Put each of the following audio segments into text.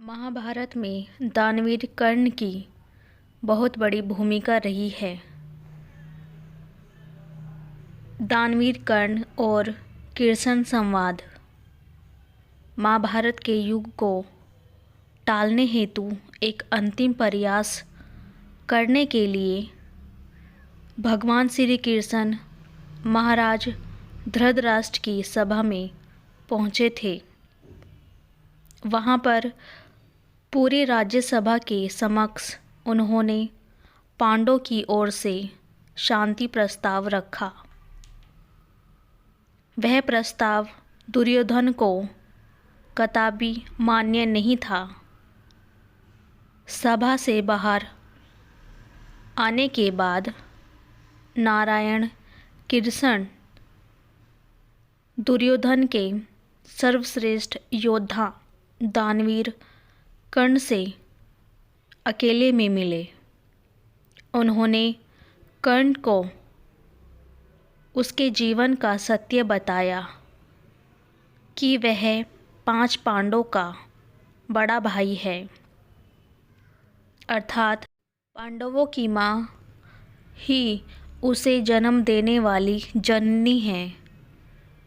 महाभारत में दानवीर कर्ण की बहुत बड़ी भूमिका रही है। दानवीर कर्ण और कृष्ण संवाद महाभारत के युग को टालने हेतु एक अंतिम प्रयास करने के लिए भगवान श्री कृष्ण महाराज धृतराष्ट्र की सभा में पहुँचे थे। वहाँ पर पूरी राज्यसभा के समक्ष उन्होंने पांडवों की ओर से शांति प्रस्ताव रखा। वह प्रस्ताव दुर्योधन को कदापि मान्य नहीं था। सभा से बाहर आने के बाद नारायण कृष्ण दुर्योधन के सर्वश्रेष्ठ योद्धा दानवीर कर्ण से अकेले में मिले। उन्होंने कर्ण को उसके जीवन का सत्य बताया कि वह 5 पांडवों का बड़ा भाई है, अर्थात पांडवों की माँ ही उसे जन्म देने वाली जननी है।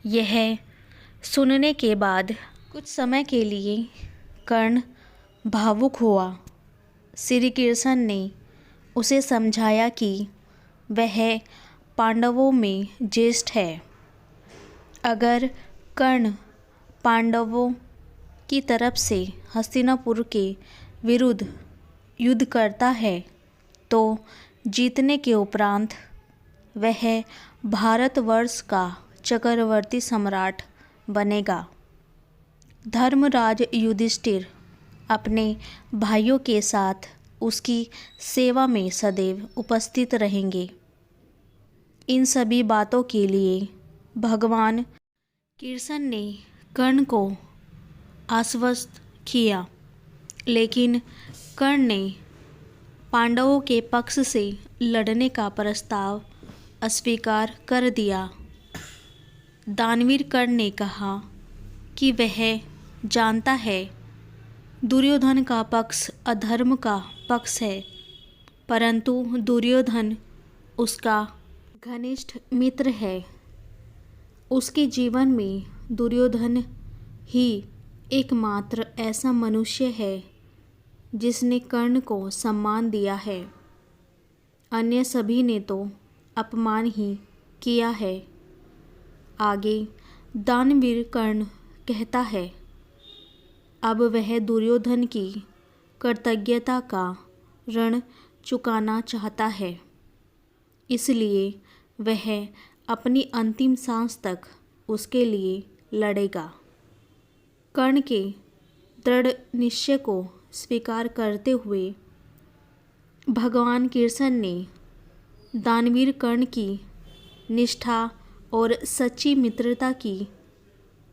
यह सुनने के बाद कुछ समय के लिए कर्ण भावुक हुआ। श्री कृष्ण ने उसे समझाया कि वह पांडवों में ज्येष्ठ है। अगर कर्ण पांडवों की तरफ से हस्तिनापुर के विरुद्ध युद्ध करता है तो जीतने के उपरांत वह भारतवर्ष का चक्रवर्ती सम्राट बनेगा। धर्मराज युधिष्ठिर अपने भाइयों के साथ उसकी सेवा में सदैव उपस्थित रहेंगे। इन सभी बातों के लिए भगवान कृष्ण ने कर्ण को आश्वस्त किया, लेकिन कर्ण ने पांडवों के पक्ष से लड़ने का प्रस्ताव अस्वीकार कर दिया। दानवीर कर्ण ने कहा कि वह जानता है दुर्योधन का पक्ष अधर्म का पक्ष है, परंतु दुर्योधन उसका घनिष्ठ मित्र है। उसके जीवन में दुर्योधन ही एकमात्र ऐसा मनुष्य है जिसने कर्ण को सम्मान दिया है। अन्य सभी ने तो अपमान ही किया है। आगे दानवीर कर्ण कहता है, अब वह दुर्योधन की कृतज्ञता का ऋण चुकाना चाहता है, इसलिए वह अपनी अंतिम सांस तक उसके लिए लड़ेगा। कर्ण के दृढ़ निश्चय को स्वीकार करते हुए भगवान कृष्ण ने दानवीर कर्ण की निष्ठा और सच्ची मित्रता की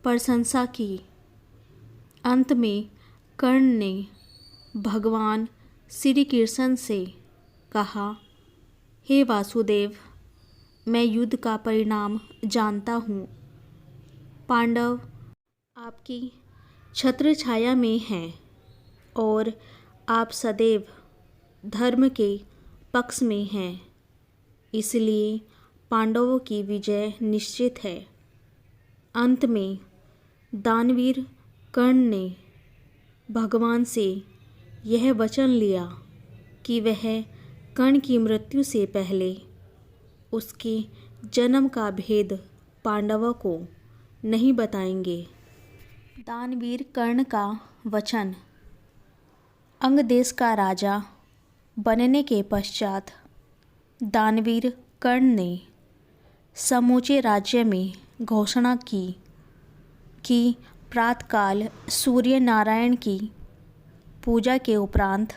प्रशंसा की। अंत में कर्ण ने भगवान श्री कृष्ण से कहा, हे वासुदेव, मैं युद्ध का परिणाम जानता हूँ। पांडव आपकी छत्र छाया में हैं और आप सदैव धर्म के पक्ष में हैं, इसलिए पांडवों की विजय निश्चित है। अंत में दानवीर कर्ण ने भगवान से यह वचन लिया कि वह कर्ण की मृत्यु से पहले उसके जन्म का भेद पांडवों को नहीं बताएंगे। दानवीर कर्ण का वचन। अंग देश का राजा बनने के पश्चात दानवीर कर्ण ने समूचे राज्य में घोषणा की कि प्रातःकाल सूर्य नारायण की पूजा के उपरांत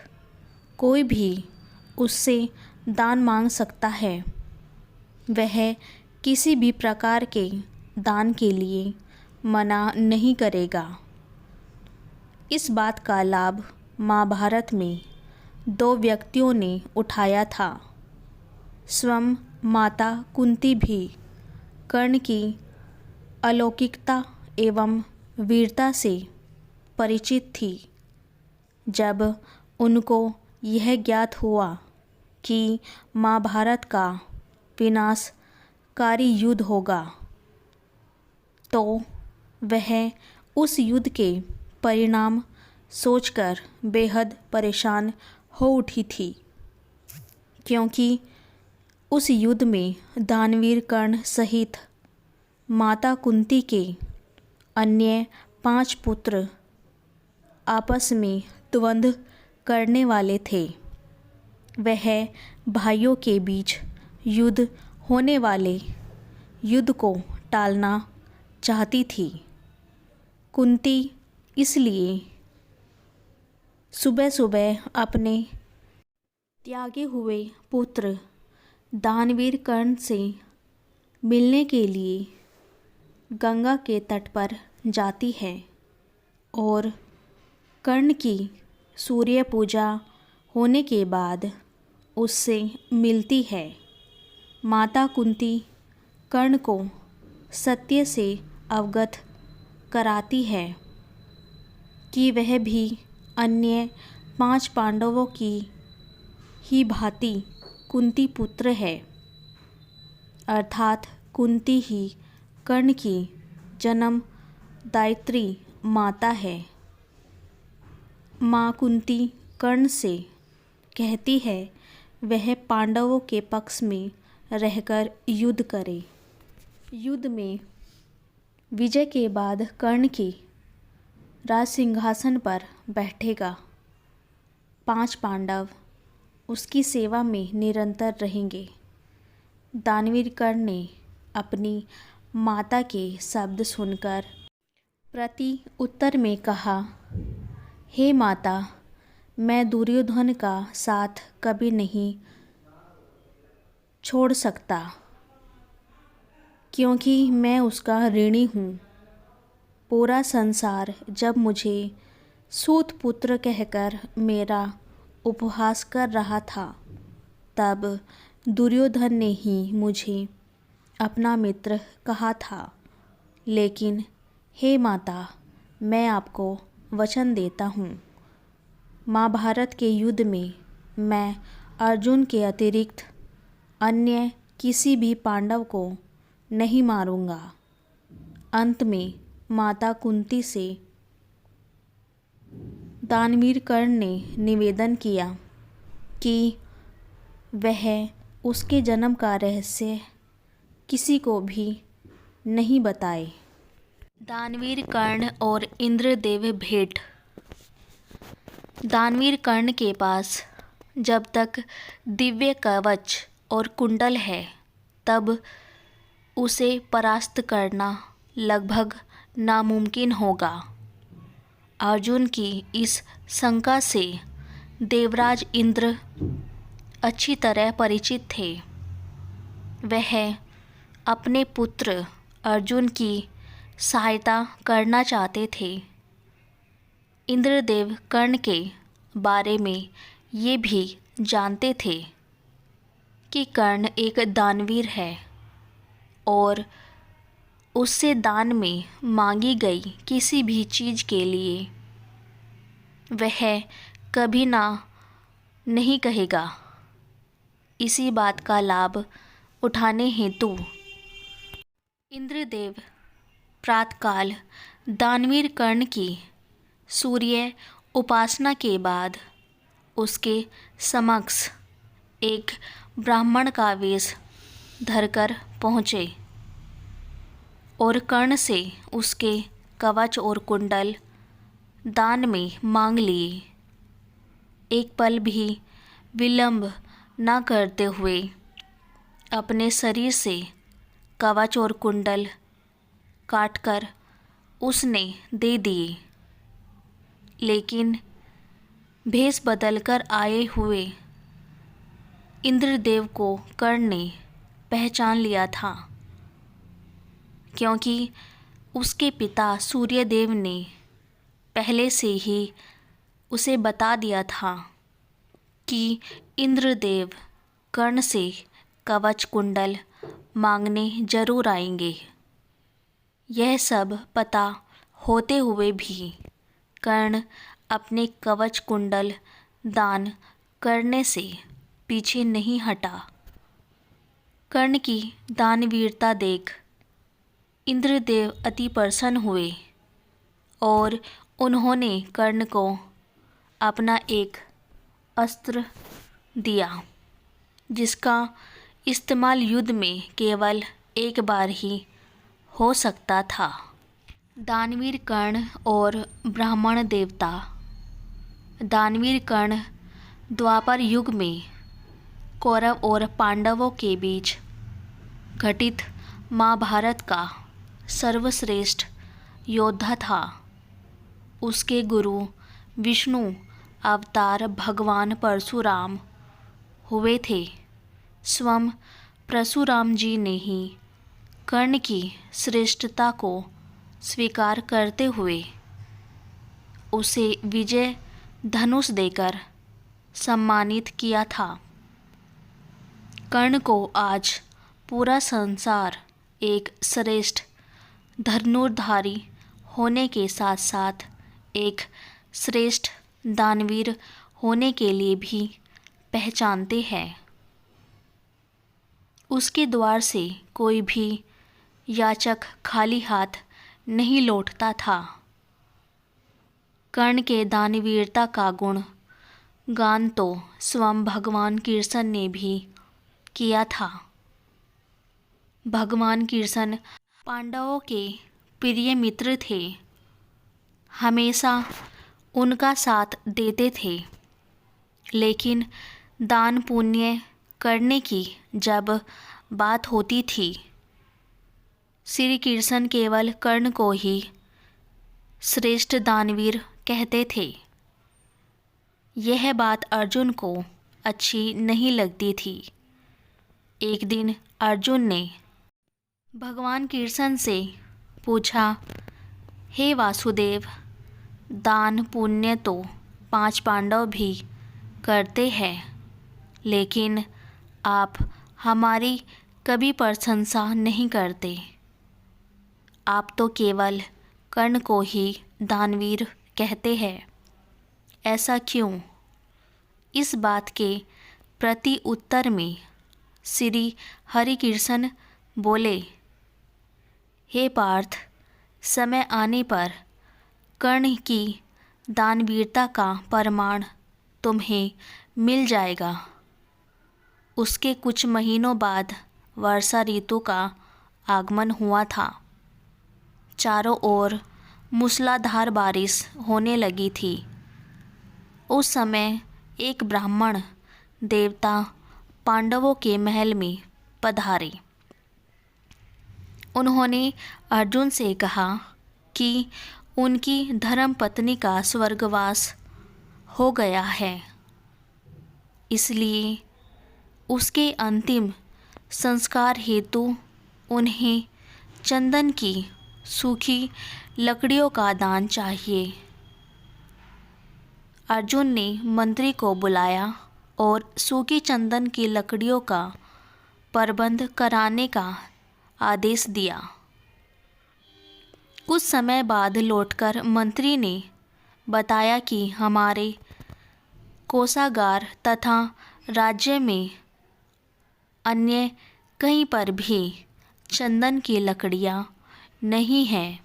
कोई भी उससे दान मांग सकता है। वह किसी भी प्रकार के दान के लिए मना नहीं करेगा। इस बात का लाभ महाभारत में 2 व्यक्तियों ने उठाया था। स्वयं माता कुंती भी कर्ण की अलौकिकता एवं वीरता से परिचित थी। जब उनको यह ज्ञात हुआ कि महाभारत का विनाशकारी युद्ध होगा, तो वह उस युद्ध के परिणाम सोचकर बेहद परेशान हो उठी थी, क्योंकि उस युद्ध में दानवीर कर्ण सहित माता कुंती के अन्य 5 पुत्र आपस में द्वंद्व करने वाले थे। वह भाइयों के बीच युद्ध होने वाले युद्ध को टालना चाहती थी। कुंती इसलिए सुबह सुबह अपने त्यागे हुए पुत्र दानवीर कर्ण से मिलने के लिए गंगा के तट पर जाती है और कर्ण की सूर्य पूजा होने के बाद उससे मिलती है। माता कुंती कर्ण को सत्य से अवगत कराती है कि वह भी अन्य 5 पांडवों की ही भांति कुंती पुत्र है, अर्थात कुंती ही कर्ण की जन्मदायित्री माता है। माँ कुंती कर्ण से कहती है वह पांडवों के पक्ष में रहकर युद्ध करे। युद्ध में विजय के बाद कर्ण की राज सिंहासन पर बैठेगा। 5 पांडव उसकी सेवा में निरंतर रहेंगे। दानवीर कर्ण ने अपनी माता के शब्द सुनकर प्रति उत्तर में कहा, हे माता, मैं दुर्योधन का साथ कभी नहीं छोड़ सकता, क्योंकि मैं उसका ऋणी हूँ। पूरा संसार जब मुझे सूत पुत्र कहकर मेरा उपहास कर रहा था, तब दुर्योधन ने ही मुझे अपना मित्र कहा था। लेकिन हे माता, मैं आपको वचन देता हूँ, महाभारत के युद्ध में मैं अर्जुन के अतिरिक्त अन्य किसी भी पांडव को नहीं मारूंगा। अंत में माता कुंती से दानवीर कर्ण ने निवेदन किया कि वह उसके जन्म का रहस्य किसी को भी नहीं बताए। दानवीर कर्ण और इंद्रदेव भेंट। दानवीर कर्ण के पास जब तक दिव्य कवच और कुंडल है, तब उसे परास्त करना लगभग नामुमकिन होगा। अर्जुन की इस शंका से देवराज इंद्र अच्छी तरह परिचित थे। वह अपने पुत्र अर्जुन की सहायता करना चाहते थे। इंद्रदेव कर्ण के बारे में ये भी जानते थे कि कर्ण एक दानवीर है और उससे दान में मांगी गई किसी भी चीज़ के लिए वह कभी ना नहीं कहेगा। इसी बात का लाभ उठाने हेतु इंद्रदेव प्रातःकाल दानवीर कर्ण की सूर्य उपासना के बाद उसके समक्ष एक ब्राह्मण का वेश धरकर पहुँचे और कर्ण से उसके कवच और कुंडल दान में मांग लिए। एक पल भी विलंब न करते हुए अपने शरीर से कवच और कुंडल काटकर उसने दे दिए। लेकिन भेष बदलकर आए हुए इंद्रदेव को कर्ण ने पहचान लिया था, क्योंकि उसके पिता सूर्यदेव ने पहले से ही उसे बता दिया था कि इंद्रदेव कर्ण से कवच कुंडल मांगने जरूर आएंगे। यह सब पता होते हुए भी कर्ण अपने कवच कुंडल दान करने से पीछे नहीं हटा। कर्ण की दानवीरता देख इंद्रदेव अति प्रसन्न हुए और उन्होंने कर्ण को अपना एक अस्त्र दिया जिसका इस्तेमाल युद्ध में केवल एक बार ही हो सकता था। दानवीर कर्ण और ब्राह्मण देवता। दानवीर कर्ण द्वापर युग में कौरव और पांडवों के बीच घटित महाभारत का सर्वश्रेष्ठ योद्धा था। उसके गुरु विष्णु अवतार भगवान परशुराम हुए थे। स्वयं परशुराम जी ने ही कर्ण की श्रेष्ठता को स्वीकार करते हुए उसे विजय धनुष देकर सम्मानित किया था। कर्ण को आज पूरा संसार एक श्रेष्ठ धनुर्धारी होने के साथ साथ एक श्रेष्ठ दानवीर होने के लिए भी पहचानते हैं। उसके द्वार से कोई भी याचक खाली हाथ नहीं लौटता था। कर्ण के दानवीरता का गुण गान तो स्वयं भगवान कृष्ण ने भी किया था। भगवान कृष्ण पांडवों के प्रिय मित्र थे, हमेशा उनका साथ देते थे। लेकिन दान पुण्य करने की जब बात होती थी, श्री कृष्ण केवल कर्ण को ही श्रेष्ठ दानवीर कहते थे। यह बात अर्जुन को अच्छी नहीं लगती थी। एक दिन अर्जुन ने भगवान कृष्ण से पूछा, हे वासुदेव, दान पुण्य तो 5 पांडव भी करते हैं, लेकिन आप हमारी कभी प्रशंसा नहीं करते। आप तो केवल कर्ण को ही दानवीर कहते हैं, ऐसा क्यों? इस बात के प्रति उत्तर में श्री हरिकृष्ण बोले, हे पार्थ, समय आने पर कर्ण की दानवीरता का प्रमाण तुम्हें मिल जाएगा। उसके कुछ महीनों बाद वर्षा ऋतु का आगमन हुआ था। चारों ओर मूसलाधार बारिश होने लगी थी। उस समय एक ब्राह्मण देवता पांडवों के महल में पधारे। उन्होंने अर्जुन से कहा कि उनकी धर्मपत्नी का स्वर्गवास हो गया है, इसलिए उसके अंतिम संस्कार हेतु उन्हें चंदन की सूखी लकड़ियों का दान चाहिए। अर्जुन ने मंत्री को बुलाया और सूखी चंदन की लकड़ियों का प्रबंध कराने का आदेश दिया। कुछ समय बाद लौटकर मंत्री ने बताया कि हमारे कोषागार तथा राज्य में अन्य कहीं पर भी चंदन की लकड़ियाँ नहीं हैं।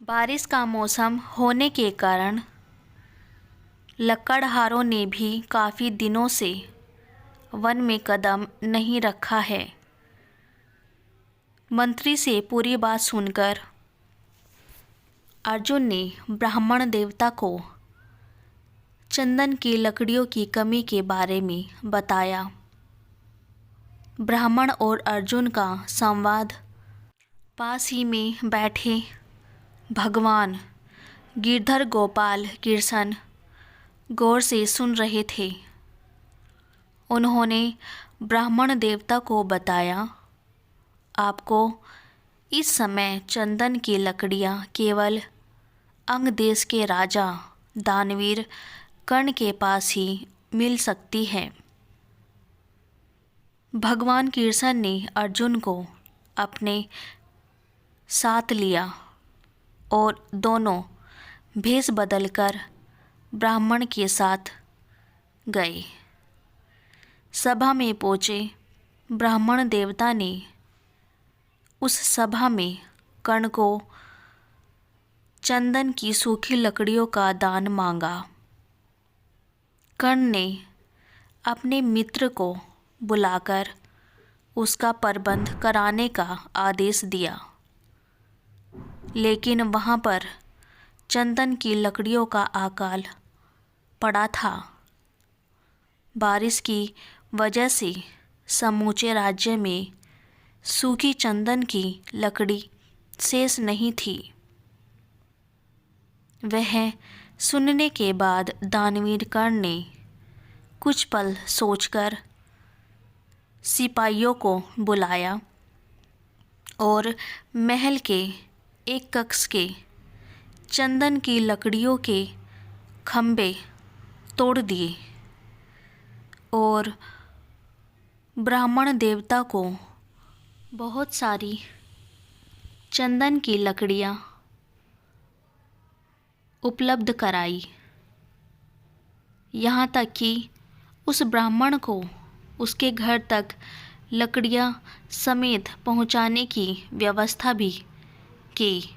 बारिश का मौसम होने के कारण लकड़हारों ने भी काफ़ी दिनों से वन में कदम नहीं रखा है। मंत्री से पूरी बात सुनकर अर्जुन ने ब्राह्मण देवता को चंदन की लकड़ियों की कमी के बारे में बताया। ब्राह्मण और अर्जुन का संवाद पास ही में बैठे भगवान गिरधर गोपाल कृष्ण गौर से सुन रहे थे। उन्होंने ब्राह्मण देवता को बताया, आपको इस समय चंदन की लकड़ियाँ केवल अंग देश के राजा दानवीर कर्ण के पास ही मिल सकती है। भगवान कृष्ण ने अर्जुन को अपने साथ लिया और दोनों भेष बदलकर ब्राह्मण के साथ गए। सभा में पहुँचे ब्राह्मण देवता ने उस सभा में कर्ण को चंदन की सूखी लकड़ियों का दान मांगा। कर्ण ने अपने मित्र को बुलाकर उसका प्रबंध कराने का आदेश दिया, लेकिन वहाँ पर चंदन की लकड़ियों का अकाल पड़ा था। बारिश की वजह से समूचे राज्य में सूखी चंदन की लकड़ी शेष नहीं थी। वह सुनने के बाद दानवीर कर्ण ने कुछ पल सोचकर सिपाहियों को बुलाया और महल के एक कक्ष के चंदन की लकड़ियों के खंभे तोड़ दिए और ब्राह्मण देवता को बहुत सारी चंदन की लकड़ियाँ उपलब्ध कराई। यहाँ तक कि उस ब्राह्मण को उसके घर तक लकड़ियाँ समेत पहुँचाने की व्यवस्था भी की।